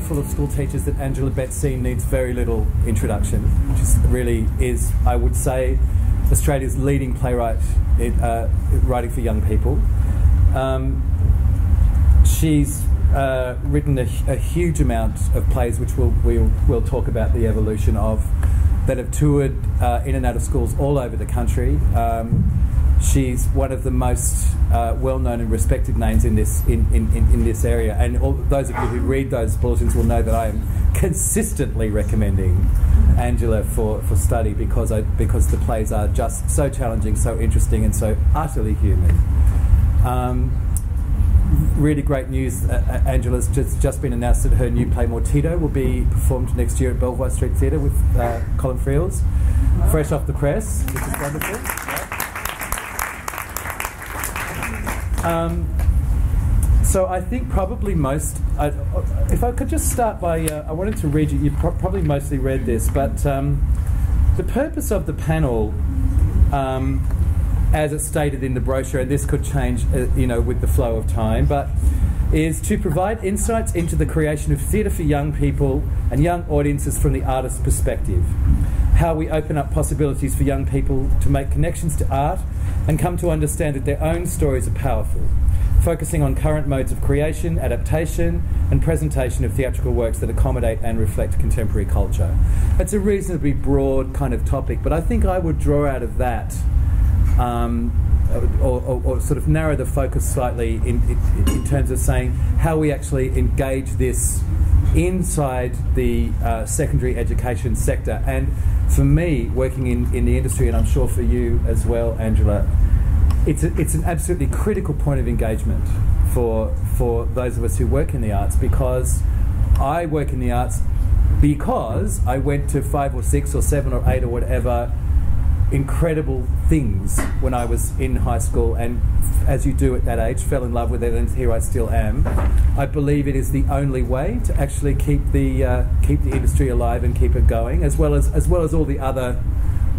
full of school teachers that Angela Betzien needs very little introduction, which really is, I would say, Australia's leading playwright writing for young people. She's written a huge amount of plays, which we'll talk about the evolution of, that have toured in and out of schools all over the country. She's one of the most well-known and respected names in this area, and all those of you who read those bulletins will know that I am consistently recommending Angela for study because the plays are just so challenging, so interesting, and so utterly human. Really great news. Angela's just been announced that her new play Mortito will be performed next year at Belvoir Street Theatre with Colin Friels, fresh off the press, which is wonderful. So I think probably if I could just start by, I wanted to read you probably mostly read this, but the purpose of the panel, as it's stated in the brochure, and this could change with the flow of time, but is to provide insights into the creation of theatre for young people and young audiences from the artist's perspective. How we open up possibilities for young people to make connections to art and come to understand that their own stories are powerful, focusing on current modes of creation, adaptation and presentation of theatrical works that accommodate and reflect contemporary culture. It's a reasonably broad kind of topic, but I think I would draw out of that or sort of narrow the focus slightly in terms of saying how we actually engage this inside the secondary education sector. And for me, working in the industry, and I'm sure for you as well, Angela, it's an absolutely critical point of engagement for those of us who work in the arts, because I work in the arts because I went to 5 or 6 or 7 or 8 or whatever incredible things when I was in high school, and as you do at that age, fell in love with it, and here I still am. I believe it is the only way to actually keep the industry alive and keep it going, as well as all the other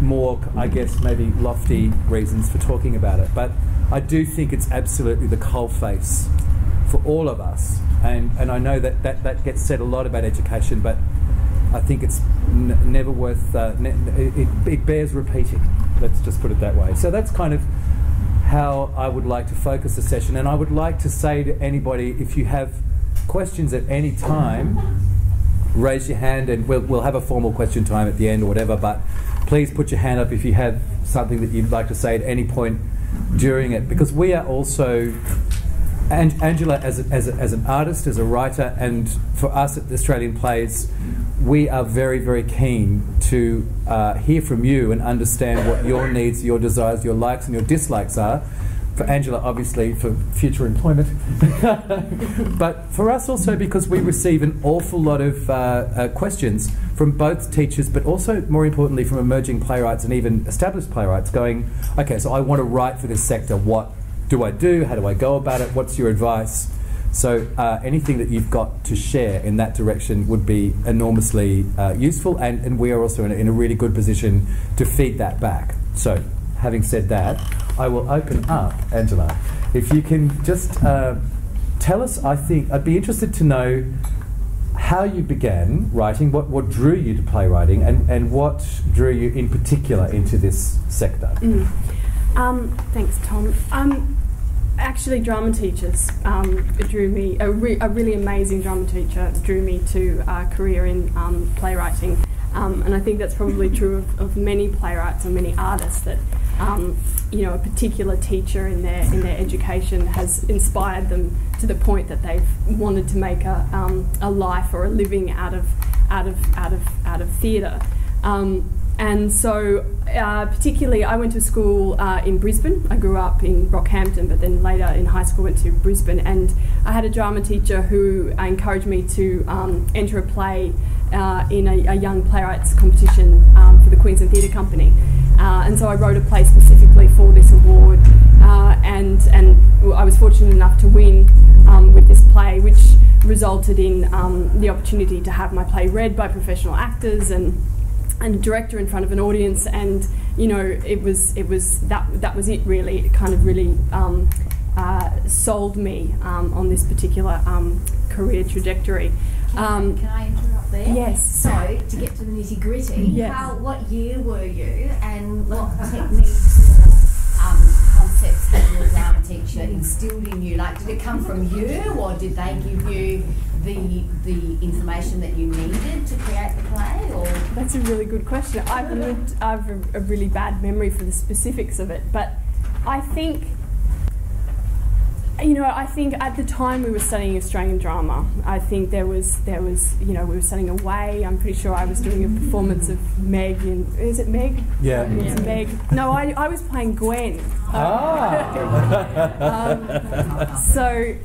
more, I guess, maybe lofty reasons for talking about it. But I do think it's absolutely the coalface for all of us, and I know that gets said a lot about education, but I think it's never worth, it bears repeating, let's just put it that way. So that's kind of how I would like to focus the session, and I would like to say to anybody, if you have questions at any time, raise your hand, and we'll have a formal question time at the end or whatever, but please put your hand up if you have something that you'd like to say at any point during it, because we are also, and Angela as an artist, as a writer, and for us at the Australian Plays, we are very, very keen to hear from you and understand what your needs, your desires, your likes and your dislikes are. For Angela, obviously, for future employment. But for us also, because we receive an awful lot of questions from both teachers, but also, more importantly, from emerging playwrights and even established playwrights going, okay, so I want to write for this sector. What do I do? How do I go about it? What's your advice? So anything that you've got to share in that direction would be enormously useful, and we are also in a really good position to feed that back. So having said that, I will open up, Angela. If you can just tell us, I think, I'd be interested to know how you began writing, what drew you to playwriting, and what drew you in particular into this sector. Thanks, Tom. Actually, drama teachers drew me, a really amazing drama teacher drew me to a career in playwriting, and I think that's probably true of many playwrights or many artists, that a particular teacher in their education has inspired them to the point that they've wanted to make a life or a living out of theatre. And so, particularly, I went to school in Brisbane. I grew up in Rockhampton, but then later in high school went to Brisbane. And I had a drama teacher who encouraged me to enter a play in a young playwrights competition for the Queensland Theatre Company. And so I wrote a play specifically for this award, and I was fortunate enough to win with this play, which resulted in the opportunity to have my play read by professional actors and a director in front of an audience, and it was that was it really. It kind of really sold me on this particular career trajectory. Can I interrupt there? Yes. So, to get to the nitty-gritty, yes. What year were you, and what techniques or concepts had your drama teacher instilled in you? Like, did it come from you, or did they give you the information that you needed to create the play? Or That's a really good question. I've a really bad memory for the specifics of it, but I think at the time we were studying Australian drama. I think there was we were studying Away. I'm pretty sure I was doing a performance of Meg is it Meg? Yeah. It's Meg. No, I was playing Gwen. So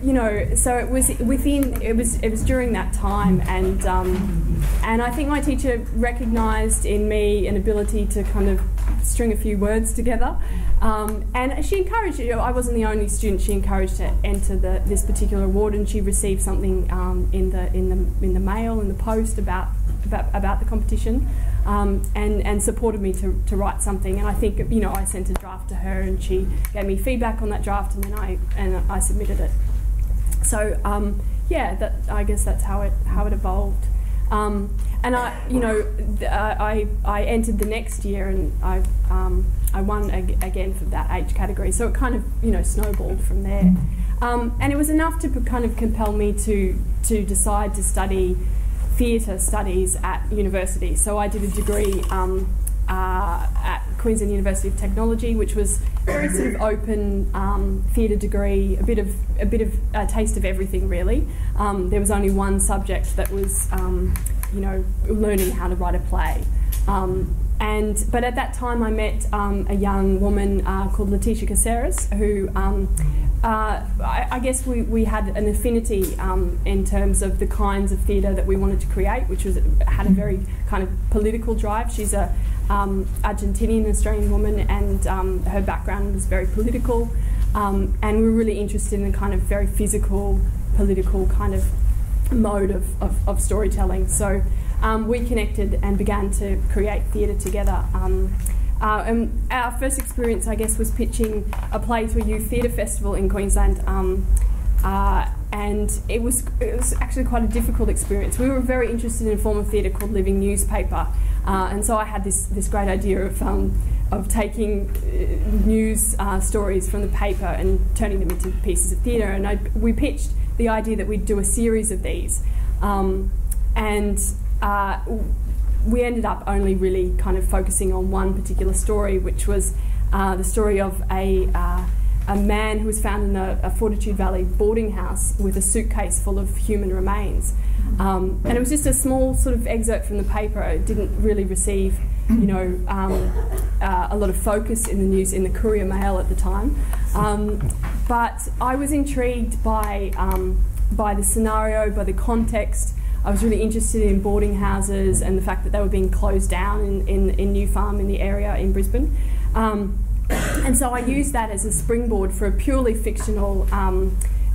it was during that time, and I think my teacher recognised in me an ability to kind of string a few words together. And she encouraged, I wasn't the only student she encouraged to enter this particular award, and she received something in the mail, in the post about the competition, and supported me to write something. And I think I sent a draft to her, and she gave me feedback on that draft, and then I submitted it. So I guess that's how it evolved. And I entered the next year, and I won again for that age category. So it kind of snowballed from there, and it was enough to kind of compel me to decide to study theatre studies at university. So I did a degree at Queensland University of Technology, which was a very sort of open theatre degree, a bit of a taste of everything really. There was only one subject that was learning how to write a play. But at that time I met a young woman called Letitia Caceres, who I guess we had an affinity in terms of the kinds of theatre that we wanted to create, which had a very kind of political drive. She's a Argentinian Australian woman, and her background was very political, and we were really interested in a kind of very physical, political kind of mode of storytelling. So we connected and began to create theatre together. And our first experience, I guess, was pitching a play to a youth theatre festival in Queensland, and it was actually quite a difficult experience. We were very interested in a form of theatre called living newspaper, and so I had this great idea of taking news stories from the paper and turning them into pieces of theatre, and we pitched the idea that we'd do a series of these, and we ended up only really kind of focusing on one particular story, which was the story of a man who was found in a Fortitude Valley boarding house with a suitcase full of human remains. And it was just a small sort of excerpt from the paper. It didn't really receive, a lot of focus in the news, in the Courier Mail at the time. But I was intrigued by the scenario, by the context. I was really interested in boarding houses and the fact that they were being closed down in New Farm, in the area in Brisbane. And so I used that as a springboard for a purely fictional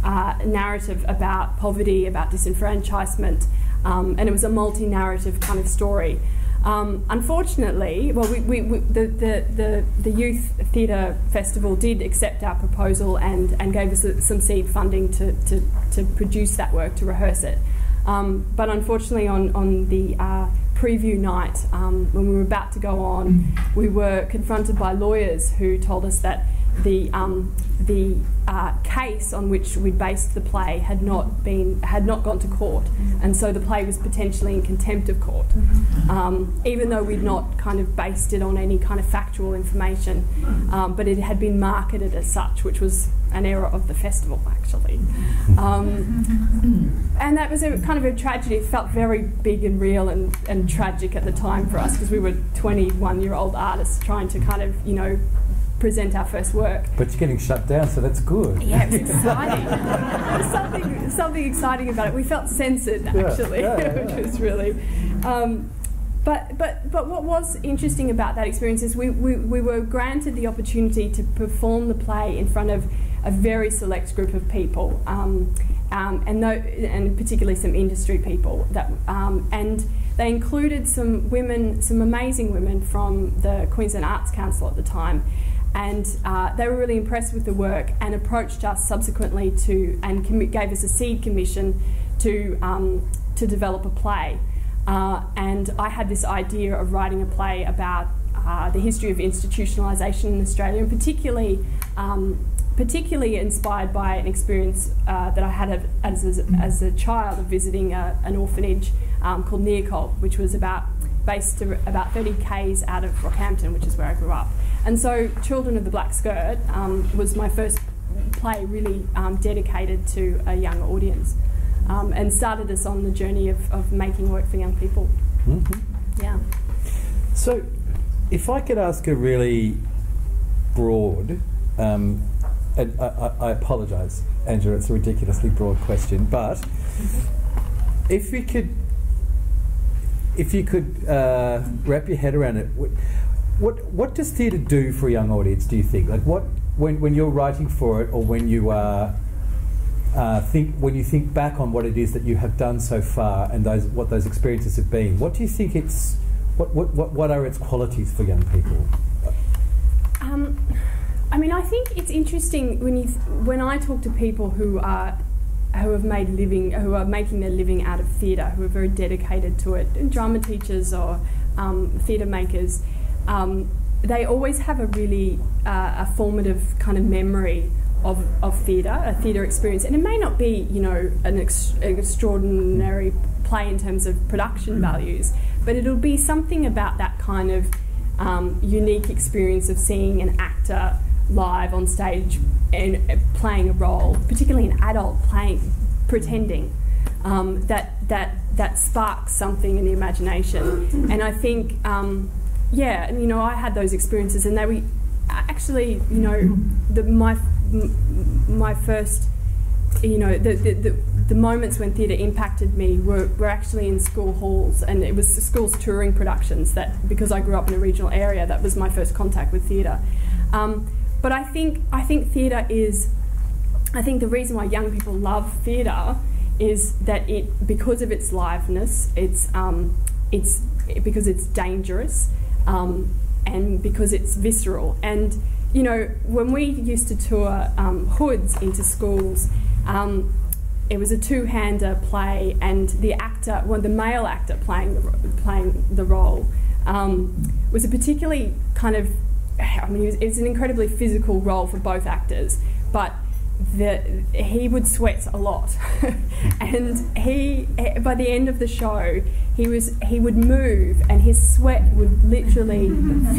narrative about poverty, about disenfranchisement, and it was a multi-narrative kind of story. Unfortunately, well, the Youth Theatre Festival did accept our proposal and gave us some seed funding to produce that work, to rehearse it. But unfortunately, on the preview night, when we were about to go on, we were confronted by lawyers who told us that the case on which we based the play had not gone to court, and so the play was potentially in contempt of court, even though we'd not kind of based it on any kind of factual information, but it had been marketed as such, which was an error of the festival, actually. And that was a kind of a tragedy. It felt very big and real and tragic at the time for us, because we were 21-year-old artists trying to kind of, present our first work. But you're getting shut down, so that's good. Yeah, it was exciting. There was something exciting about it. We felt censored, actually, which was really... But what was interesting about that experience is we were granted the opportunity to perform the play in front of a very select group of people, and particularly some industry people. And they included some amazing women from the Queensland Arts Council at the time, and they were really impressed with the work and approached us subsequently and gave us a seed commission to to develop a play. And I had this idea of writing a play about the history of institutionalisation in Australia, and particularly inspired by an experience that I had as a child of visiting an orphanage called Nearcolt, which was based about 30 k's out of Rockhampton, which is where I grew up. And so Children of the Black Skirt was my first play really dedicated to a young audience, and started us on the journey of making work for young people. Mm-hmm. Yeah. So if I could ask a really broad, and I apologise, Angela, it's a ridiculously broad question, but if you could wrap your head around it, what does theatre do for a young audience, do you think? Like when you're writing for it, or when you when you think back on what it is that you have done so far and what those experiences have been, what do you think what are its qualities for young people? I mean, I think it's interesting when I talk to people who are making their living out of theatre, who are very dedicated to it, and drama teachers or theatre makers. They always have a really a formative kind of memory of theatre, a theatre experience, and it may not be, you know, an extraordinary play in terms of production values, but it'll be something about that kind of unique experience of seeing an actor live on stage and playing a role, particularly an adult pretending, that sparks something in the imagination. And I think, yeah, and you know, I had those experiences, and they were actually, you know, my first, you know, the moments when theatre impacted me were actually in school halls, and it was schools touring productions. That, because I grew up in a regional area, that was my first contact with theatre. But I think theatre is, I think the reason why young people love theatre is that because of its liveness, it's because it's dangerous, and because it's visceral. And you know, when we used to tour hoods into schools, it was a two-hander play, and the actor, the male actor playing the role, was a particularly kind of, I mean, it's an incredibly physical role for both actors, but he would sweat a lot, and by the end of the show, he would move, and his sweat would literally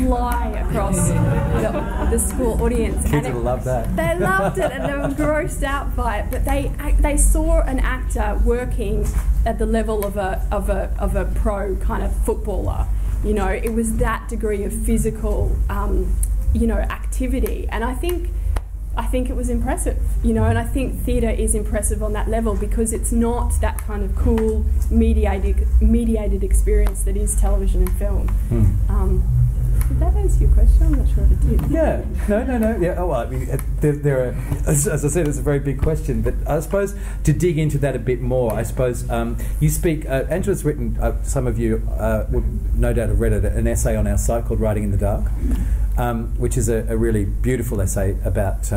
fly across the school audience. Kids would love that. They loved it, and they were grossed out by it. But they saw an actor working at the level of a pro kind of footballer. You know, it was that degree of physical, you know, activity, and I think it was impressive, you know, and I think theatre is impressive on that level because it's not that kind of cool, mediated experience that is television and film. Did that answer your question? I'm not sure if it did. Yeah, no. Yeah, oh, well, I mean, there are, as I said, it's a very big question, but I suppose to dig into that a bit more, I suppose you speak, Angela's written, some of you would no doubt have read it, an essay on our site called Writing in the Dark, which is a really beautiful essay about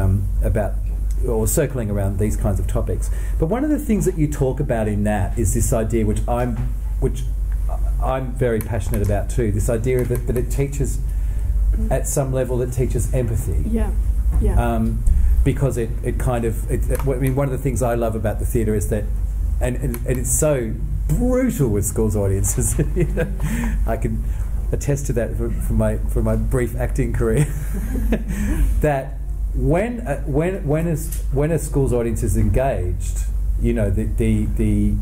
or circling around these kinds of topics. But one of the things that you talk about in that is this idea, which I'm very passionate about too, this idea that it teaches, at some level, it teaches empathy. Yeah. Because it kind of, I mean, one of the things I love about the theatre is that, and it's so brutal with schools audiences. You know, I can attest to that from my brief acting career. That when a school's audience is engaged, you know, the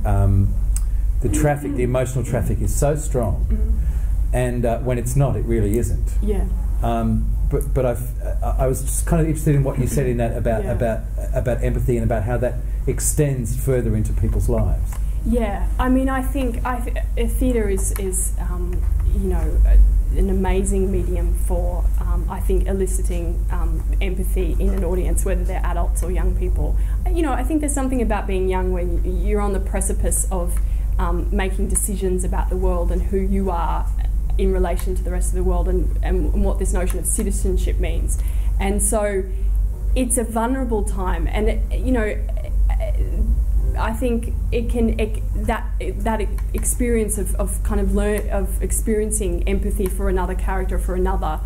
traffic, the emotional traffic is so strong, and when it's not, it really isn't. Yeah. But I was just kind of interested in what you said in that about empathy and about how that extends further into people's lives. Yeah, I mean, I think theatre is you know, an amazing medium for I think eliciting empathy in an audience, whether they're adults or young people. You know, I think there's something about being young when you're on the precipice of making decisions about the world and who you are in relation to the rest of the world, and what this notion of citizenship means. And so it's a vulnerable time, and you know, I think that experience of kind of experiencing empathy for another character, for another,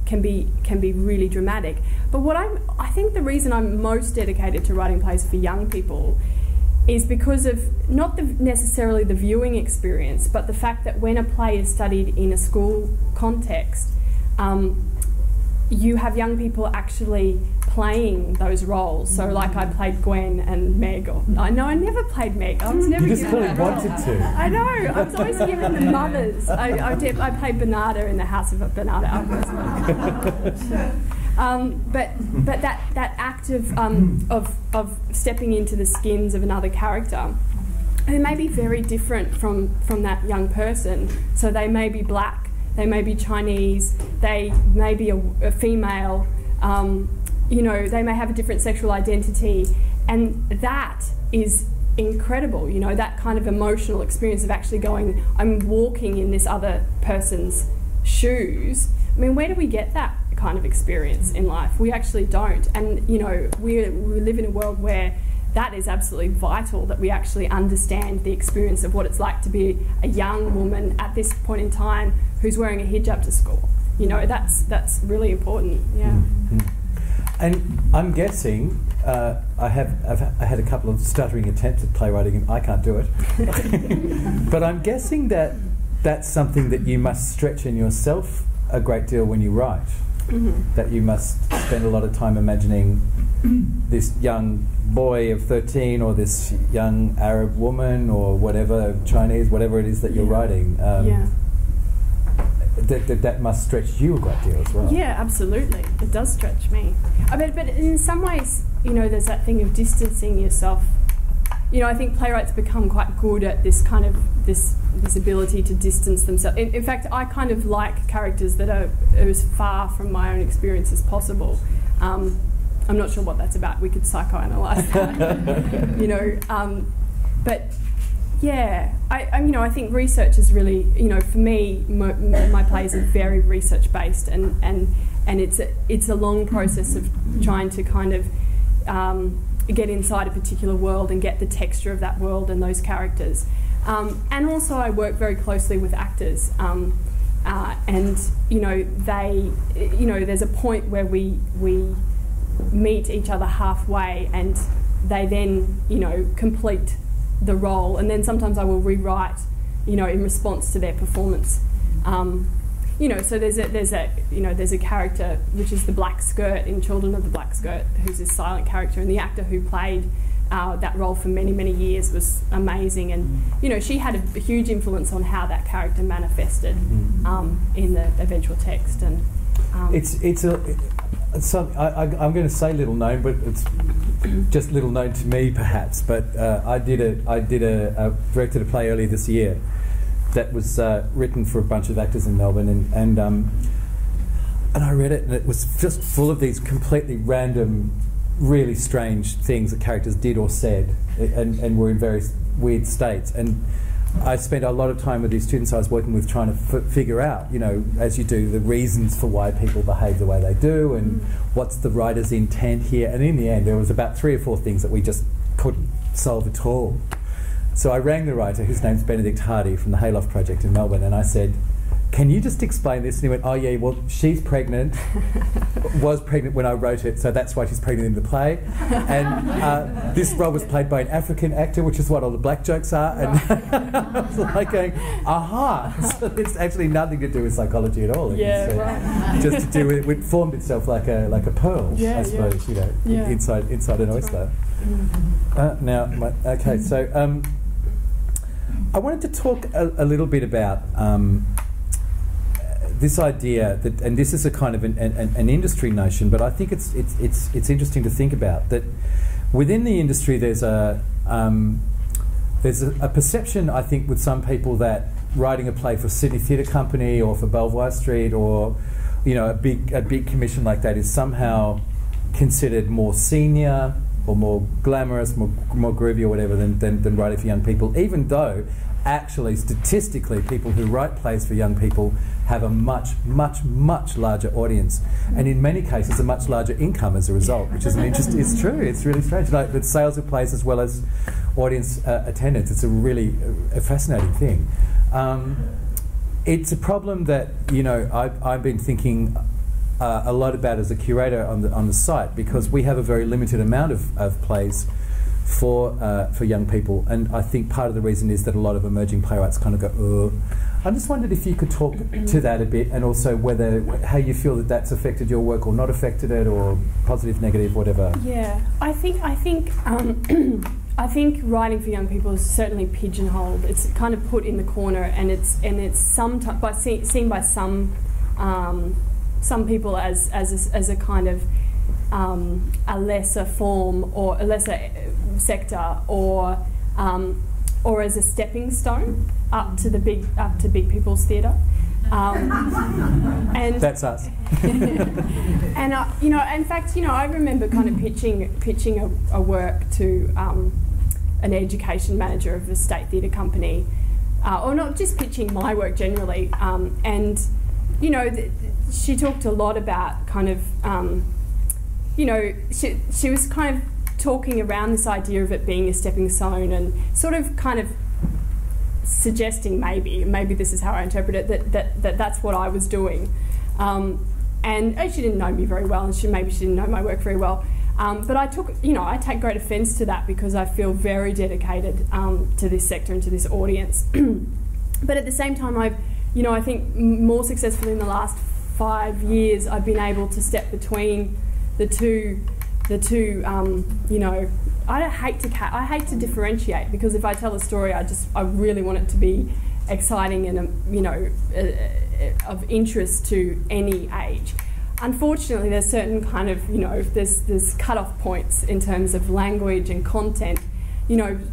can be really dramatic. But I think the reason I'm most dedicated to writing plays for young people is because of not necessarily the viewing experience, but the fact that when a play is studied in a school context, you have young people actually playing those roles. So like I played Gwen and Meg. I never played Meg. I was never given that role. You just clearly wanted to. I know. I was always given the mothers. I played Bernarda in the House of Bernarda Alvarez. But that act of stepping into the skins of another character, who may be very different from that young person. So they may be black, they may be Chinese, they may be a female. They may have a different sexual identity, and that is incredible. That kind of emotional experience of actually going, I'm walking in this other person's shoes. I mean, where do we get that kind of experience in life? We actually don't. And we live in a world where that is absolutely vital, that we actually understand the experience of what it's like to be a young woman at this point in time who's wearing a hijab to school. That's really important. Yeah. Mm-hmm. And I'm guessing I had a couple of stuttering attempts at playwriting, and I can't do it. But I'm guessing that that's something that you must stretch in yourself a great deal when you write. Mm-hmm. That you must spend a lot of time imagining this young boy of 13 or this young Arab woman or whatever, Chinese, whatever it is that you're writing. That must stretch you a great deal as well. Yeah, absolutely. It does stretch me. But in some ways, there's that thing of distancing yourself. I think playwrights become quite good at this kind of this ability to distance themselves. In fact, I kind of like characters that are as far from my own experience as possible. I'm not sure what that's about. We could psychoanalyze that. But yeah, I think research is really, for me, my plays are very research based, and it's a long process of trying to kind of get inside a particular world and get the texture of that world and those characters. And also I work very closely with actors, and there's a point where we meet each other halfway, and they then complete the role, and then sometimes I will rewrite in response to their performance. So there's a character which is the Black Skirt in Children of the Black Skirt, who's this silent character, and the actor who played that role for many, many years was amazing, and she had a huge influence on how that character manifested in the eventual text. And I'm going to say little known, but it's just little known to me perhaps. But I directed a play earlier this year that was written for a bunch of actors in Melbourne, and I read it, and it was just full of these completely random, really strange things that characters did or said, and were in various weird states. And I spent a lot of time with these students I was working with trying to figure out, as you do, the reasons for why people behave the way they do, and what's the writer's intent here. And in the end, there was about 3 or 4 things that we just couldn't solve at all. So I rang the writer, whose name's Benedict Hardy, from the Healey project in Melbourne, and I said, can you just explain this? And he went, oh yeah, well, she's pregnant, was pregnant when I wrote it, so that's why she's pregnant in the play. And this role was played by an African actor, which is what all the black jokes are. And I was like going, aha! So it's actually nothing to do with psychology at all. Just to do with it formed itself like a pearl, I suppose, inside an oyster. Okay, so I wanted to talk a little bit about this idea that, and this is a kind of an industry notion, but I think it's interesting to think about that within the industry there's a perception, I think, with some people that writing a play for Sydney Theatre Company or for Belvoir Street or a big commission like that is somehow considered more senior or more glamorous, more groovy or whatever than writing for young people, even though actually, statistically, people who write plays for young people have a much, much, much larger audience, and in many cases a much larger income as a result, which is an interesting. It's true. It's really strange. Like with sales of plays as well as audience attendance, it's a really fascinating thing. It's a problem that I've been thinking a lot about as a curator on the site, because we have a very limited amount of plays for young people, and I think part of the reason is that a lot of emerging playwrights kind of go, ugh. I just wondered if you could talk to that a bit, and also how you feel that that's affected your work or not affected it, or positive, negative, whatever. Yeah, I think I think writing for young people is certainly pigeonholed. It's kind of put in the corner, and it's sometimes seen by some people as a kind of a lesser form or a lesser sector, or as a stepping stone up to big people's theatre. And that's us. And in fact, I remember kind of pitching a work to an education manager of a state theatre company, or not just pitching my work generally. And she talked a lot about kind of she was kind of talking around this idea of it being a stepping stone, and sort of kind of suggesting maybe this is how I interpret it, that's what I was doing. And she didn't know me very well, and she didn't know my work very well. But I take great offence to that, because I feel very dedicated to this sector and to this audience. But at the same time, I think more successfully in the last 5 years, I've been able to step between the two. I hate to differentiate, because if I tell a story, I really want it to be exciting and of interest to any age. Unfortunately, there's certain kind of there's cut-off points in terms of language and content.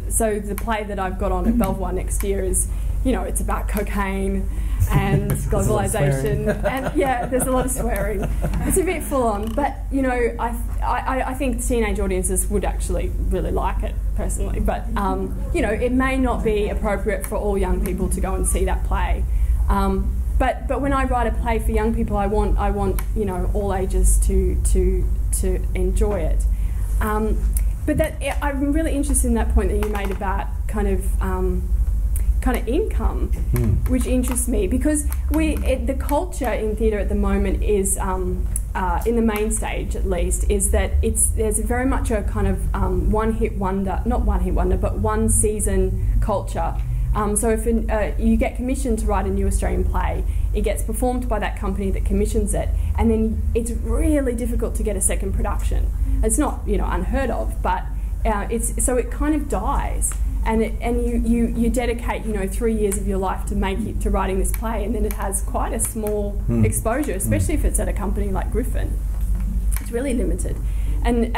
So the play that I've got on at Belvoir next year is it's about cocaine and globalisation, and there's a lot of swearing. It's a bit full on, but I think teenage audiences would actually really like it personally. But it may not be appropriate for all young people to go and see that play. But when I write a play for young people, I want all ages to enjoy it. But I'm really interested in that point that you made about kind of income, which interests me, because the culture in theatre at the moment is, in the main stage at least, is that there's very much a kind of one season culture. So if you get commissioned to write a new Australian play, it gets performed by that company that commissions it, and then it's really difficult to get a second production. It's not unheard of, but so it kind of dies. And you dedicate 3 years of your life to writing this play, and then it has quite a small exposure, especially if it's at a company like Griffin. It's really limited, and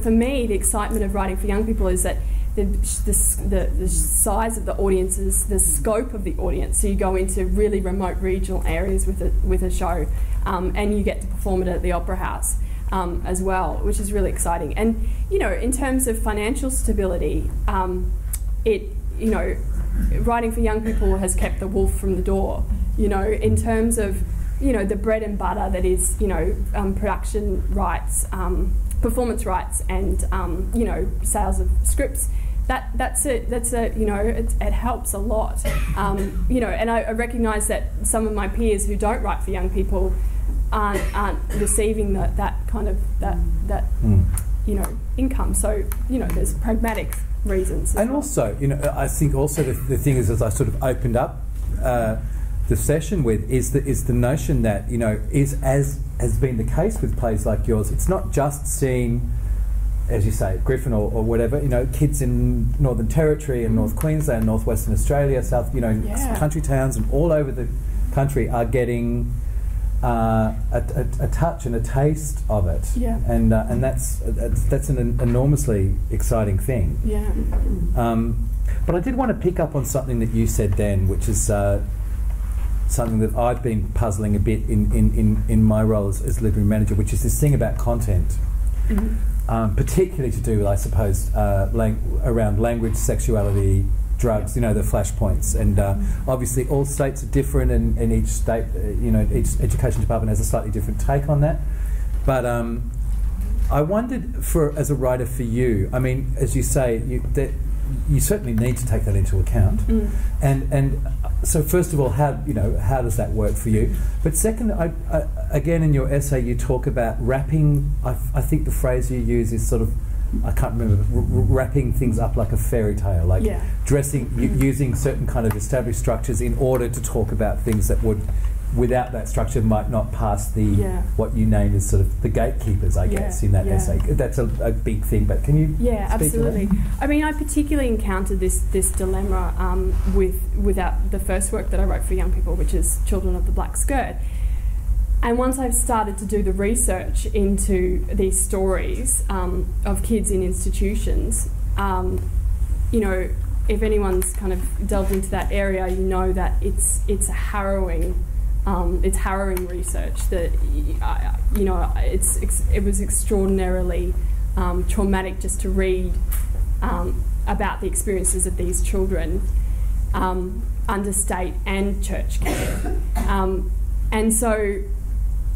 for me, the excitement of writing for young people is that the size of the audiences, the scope of the audience. So you go into really remote regional areas with a show, and you get to perform it at the Opera House as well, which is really exciting. And in terms of financial stability, writing for young people has kept the wolf from the door. In terms of the bread and butter that is production rights, performance rights, and sales of scripts. It helps a lot. And I recognise that some of my peers who don't write for young people aren't receiving that income. So there's pragmatic reasons. And also, I think also the thing is, as I sort of opened up the session with, is the notion that is, as has been the case with plays like yours, it's not just seeing, as you say, Griffin or whatever, kids in Northern Territory and North Queensland, Northwestern Australia, South, country towns and all over the country are getting a touch and a taste of it, and that's an enormously exciting thing. But I did want to pick up on something that you said then, which is something that I've been puzzling a bit in my role as literary manager, which is this thing about content, particularly to do with, I suppose, around language, sexuality, drugs, you know, the flashpoints, and obviously all states are different, and each state, you know, each education department has a slightly different take on that. But I wondered, as a writer for you, I mean, as you say, you certainly need to take that into account, and so first of all, how does that work for you? But second, again, in your essay, you talk about wrapping. I think the phrase you use is sort of, I can't remember, wrapping things up like a fairy tale, like dressing, using certain kind of established structures in order to talk about things that would, without that structure, might not pass the what you name as sort of the gatekeepers, I guess, in that essay. That's a big thing, but can you speak absolutely. to that? I mean, I particularly encountered this dilemma without the first work that I wrote for young people, which is Children of the Black Skirt. And once I've started to do the research into these stories of kids in institutions, you know, if anyone's kind of delved into that area, you know that it's harrowing. It's harrowing research that, you know, it was extraordinarily traumatic just to read about the experiences of these children under state and church care. And so,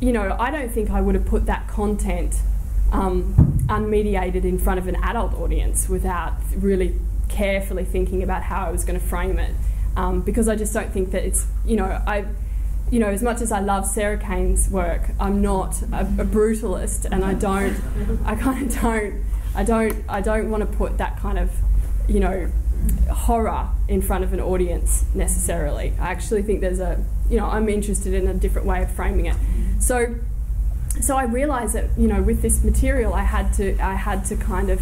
you know, I don't think I would have put that content unmediated in front of an adult audience without really carefully thinking about how I was going to frame it, because I just don't think that it's, you know, as much as I love Sarah Kane's work, I'm not a brutalist, and I don't want to put that kind of, you know, horror in front of an audience necessarily. I actually think there's I'm interested in a different way of framing it. So I realised that, you know, with this material, I had to kind of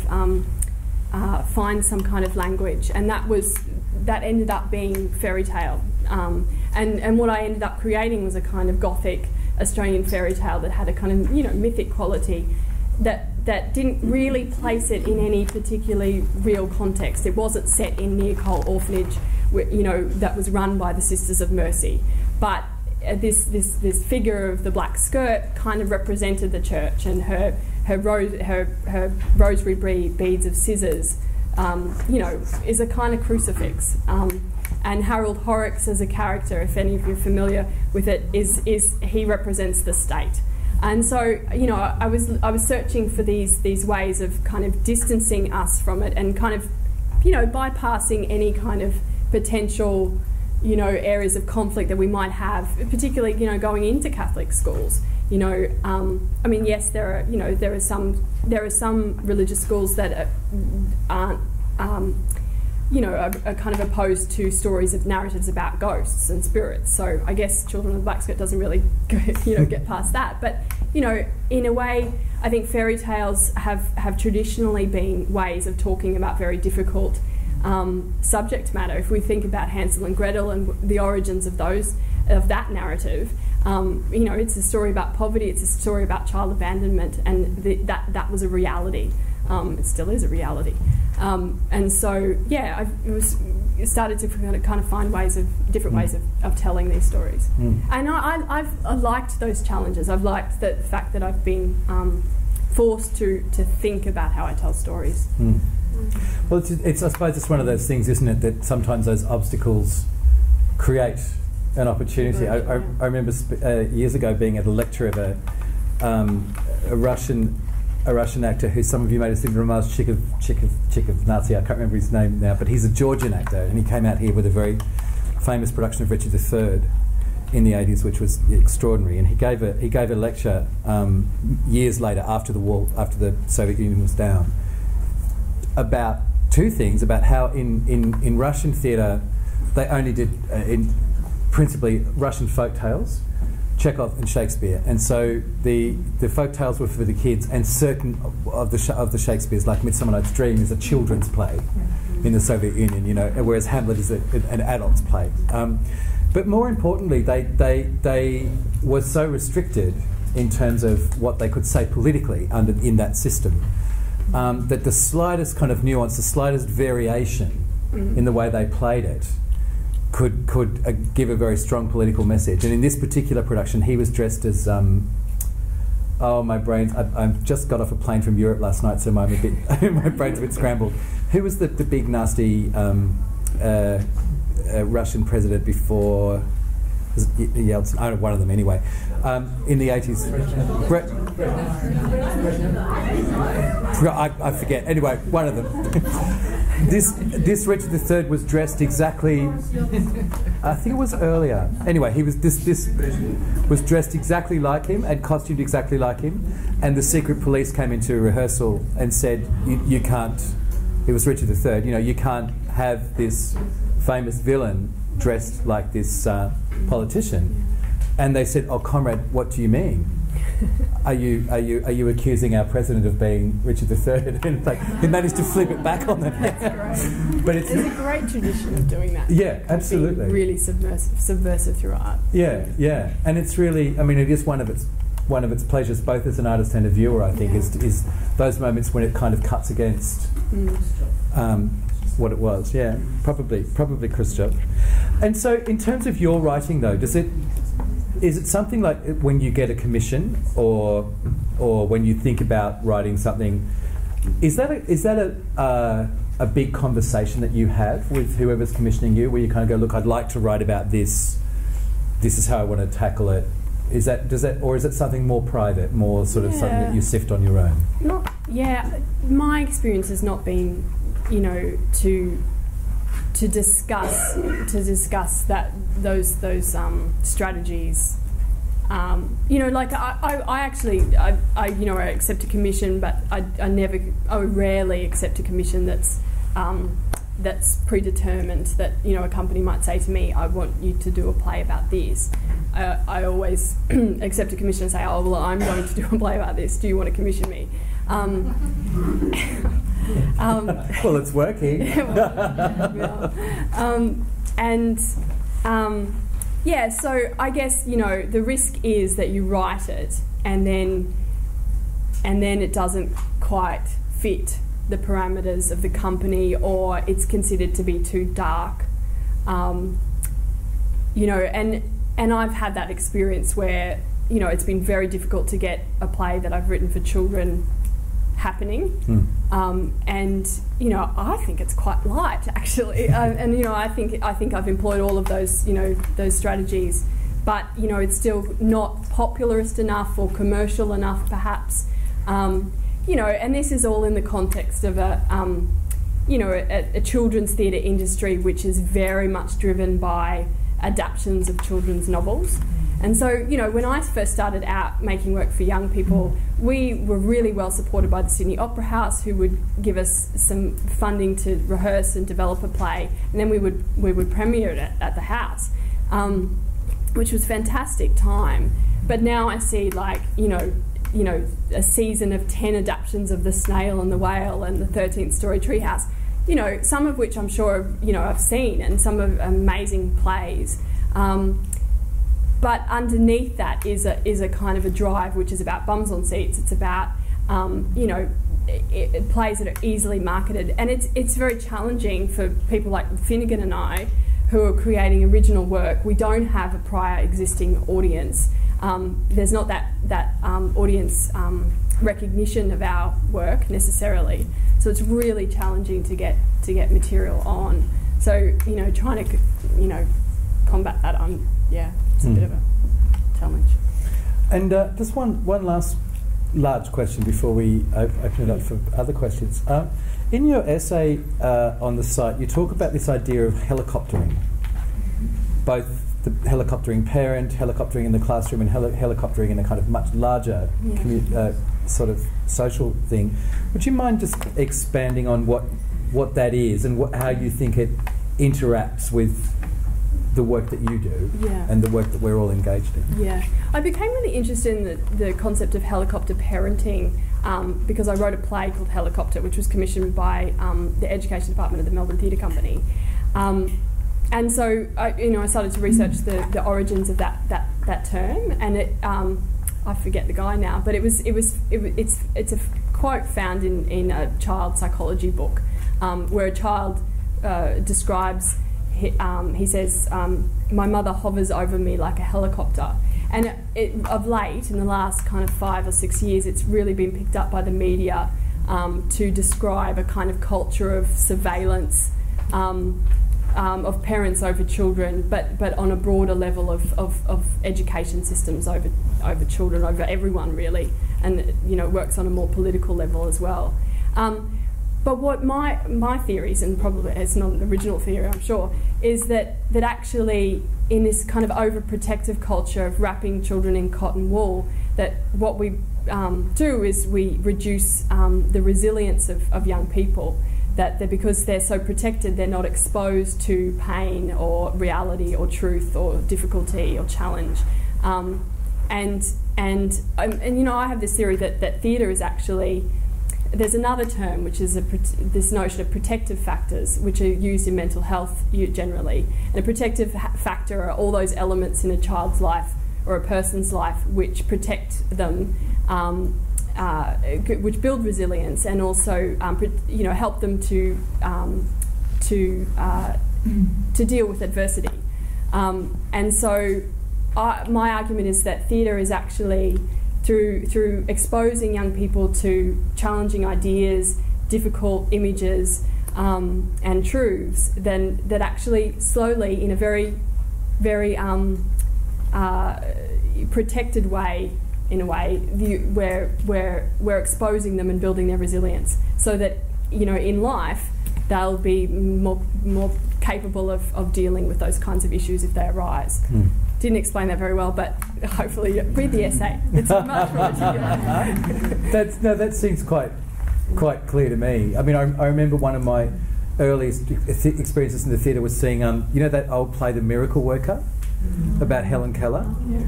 find some kind of language, and that ended up being fairy tale. And what I ended up creating was a kind of Gothic Australian fairy tale that had a kind of, you know, mythic quality that didn't really place it in any particularly real context. It wasn't set in Near-Cole Orphanage, you know, that was run by the Sisters of Mercy. But this figure of the black skirt kind of represented the church, and her rosary beads of scissors, you know, is a kind of crucifix. And Harold Horrocks as a character, if any of you are familiar with it, is he represents the state. And so, you know, I was searching for these ways of kind of distancing us from it, and kind of, you know, bypassing any kind of potential, you know, areas of conflict that we might have, particularly, you know, going into Catholic schools. You know, I mean, yes, there are some religious schools that aren't, you know, are kind of opposed to stories of narratives about ghosts and spirits. So I guess Children of the Black Skirt doesn't really get past that. But, you know, in a way, I think fairy tales have traditionally been ways of talking about very difficult subject matter. If we think about Hansel and Gretel and the origins of that narrative, you know, it's a story about poverty, it's a story about child abandonment, and that was a reality. It still is a reality. And so, yeah, I started to kind of find different ways of telling these stories. And I've liked those challenges. I've liked the fact that I've been forced to think about how I tell stories. Well, I suppose it's one of those things, isn't it, that sometimes those obstacles create an opportunity. I remember years ago being at a lecture of a Russian actor who some of you may have seen, Ramaz Nazi, I can't remember his name now, but he's a Georgian actor, and he came out here with a very famous production of Richard III in the 80s, which was extraordinary. And he gave a lecture years later, after the Soviet Union was down, about two things, about how in Russian theatre they only did principally Russian folk tales, Chekhov and Shakespeare, and so the folk tales were for the kids, and certain of the Shakespeares, like Midsummer Night's Dream, is a children's play in the Soviet Union, you know, whereas Hamlet is an adult's play. But more importantly, they were so restricted in terms of what they could say politically in that system, that the slightest kind of nuance, the slightest variation in the way they played it could give a very strong political message. And in this particular production, he was dressed as my brains! I've just got off a plane from Europe last night, so my brain's a bit scrambled. Who was the big nasty Russian president before Yeltsin, I don't know, one of them anyway, in the 80s. I forget. Anyway, one of them. This Richard III was dressed exactly. I think it was earlier. Anyway, he was this was dressed exactly like him and costumed exactly like him, and the secret police came into rehearsal and said, "You can't." It was Richard III. You know, you can't have this famous villain dressed like this politician. And they said, "Oh, comrade, what do you mean? Are you accusing our president of being Richard III?" And like, he managed to flip it back on them. That's great. But there's a great tradition of doing that. Yeah, absolutely. Being really subversive through art. Yeah, and it's really, I mean, it is one of its pleasures, both as an artist and a viewer, I think, is those moments when it kind of cuts against what it was. Yeah, probably Khrushchev. And so, in terms of your writing, though, is it something like when you get a commission, or when you think about writing something, is that a big conversation that you have with whoever's commissioning you, where you kind of go, "Look, I'd like to write about this. This is how I want to tackle it." Or is it something more private, more sort of something that you sift on your own? My experience has not been, you know, to discuss those strategies. You know, like I actually accept a commission, but I rarely accept a commission that's predetermined. That, you know, a company might say to me, "I want you to do a play about this." I always accept a commission and say, "Oh, well, I'm going to do a play about this. Do you want to commission me?" Well, it's working. So I guess, you know, the risk is that you write it and then it doesn't quite fit the parameters of the company, or it's considered to be too dark. You know, and I've had that experience where, you know, it's been very difficult to get a play that I've written for children happening. And, you know, I think it's quite light, actually. And, you know, I think I've employed all of those, you know, those strategies, but, you know, it's still not popularist enough or commercial enough, perhaps. You know, and this is all in the context of a children's theatre industry which is very much driven by adaptations of children's novels. And so, you know, when I first started out making work for young people, we were really well supported by the Sydney Opera House, who would give us some funding to rehearse and develop a play, and then we would premiere it at the house, which was a fantastic time. But now I see, like, you know, a season of 10 adaptations of The Snail and the Whale and the 13th Story Treehouse, you know, some of which I'm sure, you know, I've seen, and some of amazing plays. But underneath that is a kind of a drive which is about bums on seats. It's about, you know, plays that are easily marketed. And it's very challenging for people like Finnegan and I, who are creating original work. We don't have a prior existing audience. There's not that audience recognition of our work necessarily. So it's really challenging to get material on. So, you know, trying to, you know, combat that, it's a bit of a challenge. And just one last large question before we open it up for other questions. In your essay on the site, you talk about this idea of helicoptering, both the helicoptering parent, helicoptering in the classroom, and helicoptering in a kind of much larger sort of social thing. Would you mind just expanding on what that is and how you think it interacts with the work that you do and the work that we're all engaged in? Yeah, I became really interested in the concept of helicopter parenting because I wrote a play called Helicopter, which was commissioned by the Education Department of the Melbourne Theatre Company. And so I started to research the origins of that term, and I forget the guy now, but it's a quote found in a child psychology book where a child describes. He says, "My mother hovers over me like a helicopter." And of late, in the last kind of 5 or 6 years, it's really been picked up by the media to describe a kind of culture of surveillance of parents over children, but on a broader level of education systems over children, over everyone really, and it works on a more political level as well. But what my theories, and probably it's not an original theory, I'm sure, is that actually in this kind of overprotective culture of wrapping children in cotton wool, that what we do is we reduce the resilience of young people. That because they're so protected, they're not exposed to pain or reality or truth or difficulty or challenge. And I have this theory that theatre is actually, there's another term which is this notion of protective factors, which are used in mental health generally. And a protective factor are all those elements in a child's life or a person's life which protect them, which build resilience and also help them to deal with adversity. And so my argument is that theatre is actually through exposing young people to challenging ideas, difficult images, and truths, then that actually slowly, in a very, very protected way, in a way, we're exposing them and building their resilience, so that in life they'll be more capable of dealing with those kinds of issues if they arise. Didn't explain that very well, but hopefully read the essay. It's much more articulate. That seems quite clear to me. I mean, I remember one of my earliest experiences in the theatre was seeing that old play The Miracle Worker about Helen Keller. Yeah.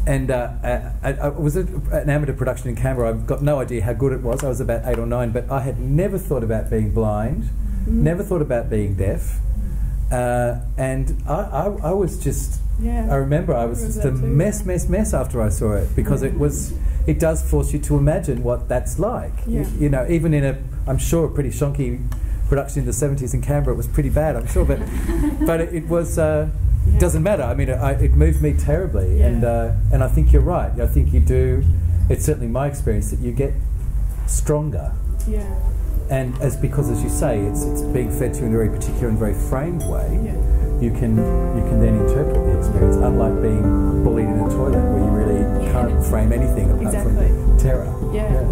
And it was an amateur production in Canberra. I've got no idea how good it was. I was about 8 or 9, but I had never thought about being blind, never thought about being deaf, and I was just. Yeah. I remember I was just a mess after I saw it, because it does force you to imagine what that's like. Yeah. Even in I'm sure a pretty shonky production in the 70s in Canberra, it was pretty bad, I'm sure, but it was. It doesn't matter. I mean, it moved me terribly, yeah. And I think you're right. I think you do. It's certainly my experience that you get stronger. Yeah. And because, as you say, it's being fed to you in a very particular and very framed way. Yeah. You can then interpret the experience, unlike being bullied in a toilet where you really can't frame anything apart from terror. Yeah.